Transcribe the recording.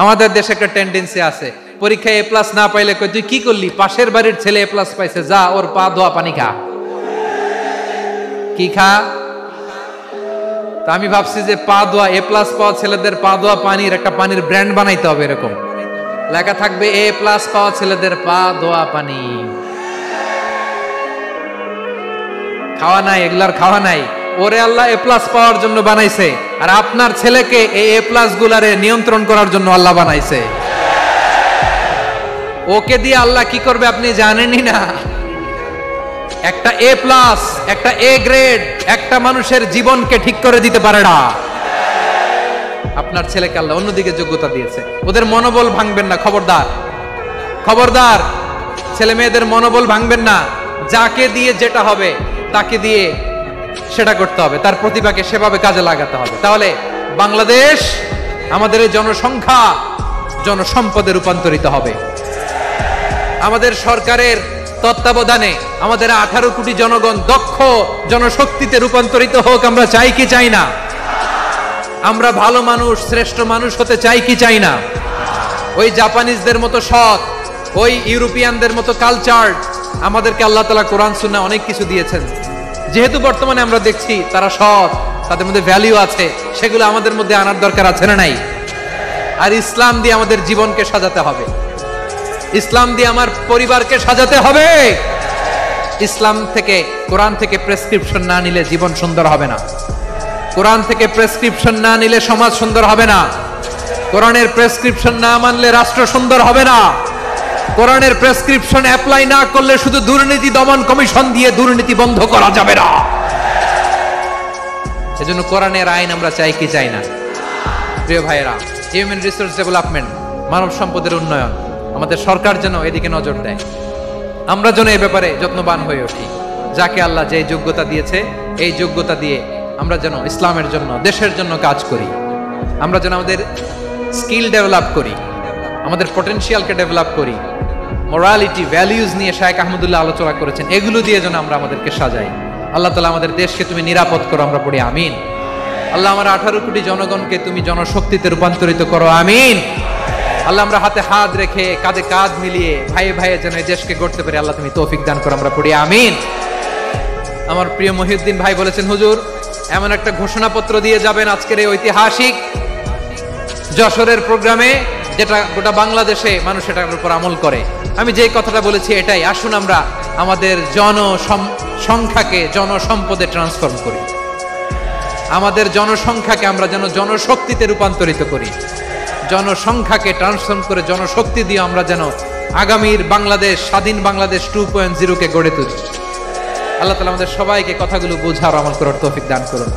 আমাদের দেশে একটা টেন্ডেন্সি আছে, পরীক্ষায় এ প্লাস না পাইলে কই তুই কি করলি, পাশের বাড়ির ছেলে এ প্লাস পাইছে, যা ওর পা ধোয়া পানি খা। কি খা? তা আমি ভাবছি যে পা ধোয়া, এ প্লাস পাওয়া ছেলেদের পা ধোয়া পানির একটা পানির ব্র্যান্ড বানাইতে হবে, এরকম লেখা থাকবে এ প্লাস পাওয়া ছেলেদের পা ধোয়া পানি। খাওয়া নাই, এগুলার খাওয়া নাই। ওরে আল্লাহ এ প্লাস পাওয়ার জন্য বানাইছে, আর আপনার ছেলেকে এই এ প্লাস গুলারে নিয়ন্ত্রণ করার জন্য আল্লাহ বানাইছে। ওকে দিয়ে আল্লাহ কি করবে আপনি জানেনই না। একটা এ প্লাস, একটা এ গ্রেড একটা মানুষের জীবনকে ঠিক করে দিতে পারে না। আপনার ছেলেকে আল্লাহ অন্যদিকে যোগ্যতা দিয়েছে। ওদের মনোবল ভাঙবেন না, খবরদার খবরদার। ছেলে মেয়েদের মনোবল ভাঙবেন না। যাকে দিয়ে যেটা হবে তাকে দিয়ে সেটা করতে হবে, তার প্রতিভাকে সেভাবে কাজে লাগাতে হবে। তাহলে বাংলাদেশ আমাদের এই জনসংখ্যা জনসম্পদে রূপান্তরিত হবে। আমাদের সরকারের তত্ত্বাবধানে আমাদের 18 কোটি জনগণ দক্ষ জনশক্তিতে রূপান্তরিত হোক, আমরা চাই কি চাই না? আমরা ভালো মানুষ, শ্রেষ্ঠ মানুষ হতে চাই কি চাই না? ওই জাপানিজদের মতো সৎ, ওই ইউরোপিয়ানদের মতো কালচার্ড। আমাদেরকে আল্লাহ তাআলা কোরআন সুন্নাহ অনেক কিছু দিয়েছেন। যেহেতু বর্তমানে আমরা দেখছি তারা সৎ, তাদের মধ্যে ভ্যালু আছে, সেগুলো আমাদের মধ্যে আনার দরকার আছে না নাই? আর ইসলাম দিয়ে আমাদের জীবনকে সাজাতে হবে, ইসলাম দিয়ে আমার পরিবারকে সাজাতে হবে। ইসলাম থেকে, কোরআন থেকে প্রেসক্রিপশন না নিলে জীবন সুন্দর হবে না। কোরআন থেকে প্রেসক্রিপশন না নিলে সমাজ সুন্দর হবে না। কোরআনের প্রেসক্রিপশন না মানলে রাষ্ট্র সুন্দর হবে না। কোরআনের প্রেসক্রিপশন অ্যাপ্লাই না করলে শুধু দুর্নীতি দমন কমিশন দিয়ে দুর্নীতি বন্ধ করা যাবে না। এজন্য কোরআনের আইন আমরা চাই কি চাই না? প্রিয় ভাইয়েরা, হিউম্যান রিসোর্স ডেভেলপমেন্ট, মানব সম্পদের উন্নয়ন, আমাদের সরকার যেন এদিকে নজর দেয়। আমরা যেন এ ব্যাপারে যত্নবান হয়ে উঠি। যাকে আল্লাহ যে যোগ্যতা দিয়েছে, এই যোগ্যতা দিয়ে আমরা যেন ইসলামের জন্য, দেশের জন্য কাজ করি। আমরা যেন আমাদের স্কিল ডেভেলপ করি, আমাদের পটেনশিয়ালকে ডেভেলপ করি। মোরালিটি, ভ্যালিউজ নিয়ে শায়েখ আহমদুল্লাহ আলোচনা করেছেন, এগুলো দিয়ে যেন আমরা আমাদেরকে সাজাই। আল্লাহ তাআলা আমাদের দেশকে তুমি নিরাপদ করো, আমরা পড়ি আমিন। আল্লাহ আমার 18 কোটি জনগণকে তুমি জনশক্তিতে রূপান্তরিত করো, আমিন। আল্লাহ আমরা হাতে হাত রেখে, কাঁধে কাঁধ মিলিয়ে ভাই ভাইয়ে যেন এই দেশকে গড়তে পারি, আল্লাহ তুমি তৌফিক দান করো, আমরা পড়ি আমিন। আমার প্রিয় মহিউদ্দিন ভাই বলেছেন, হুজুর এমন একটা ঘোষণাপত্র দিয়ে যাবেন আজকের এই ঐতিহাসিক যশোরের প্রোগ্রামে, যেটা গোটা বাংলাদেশে মানুষ এটার উপর আমল করে। আমি যে কথাটা বলেছি এটাই, আসুন আমরা আমাদের জনসংখ্যাকে জনসম্পদে ট্রান্সফর্ম করি। আমাদের জনসংখ্যাকে আমরা যেন জনশক্তিতে রূপান্তরিত করি। জনসংখ্যাকে ট্রান্সফর্ম করে জনশক্তি দিয়ে আমরা যেন আগামীর বাংলাদেশ, স্বাধীন বাংলাদেশ 2.0 কে গড়ে তুলি। আল্লাহ তাআলা আমাদের সবাইকে কথাগুলো বোঝার, আমল করার তৌফিক দান করুন।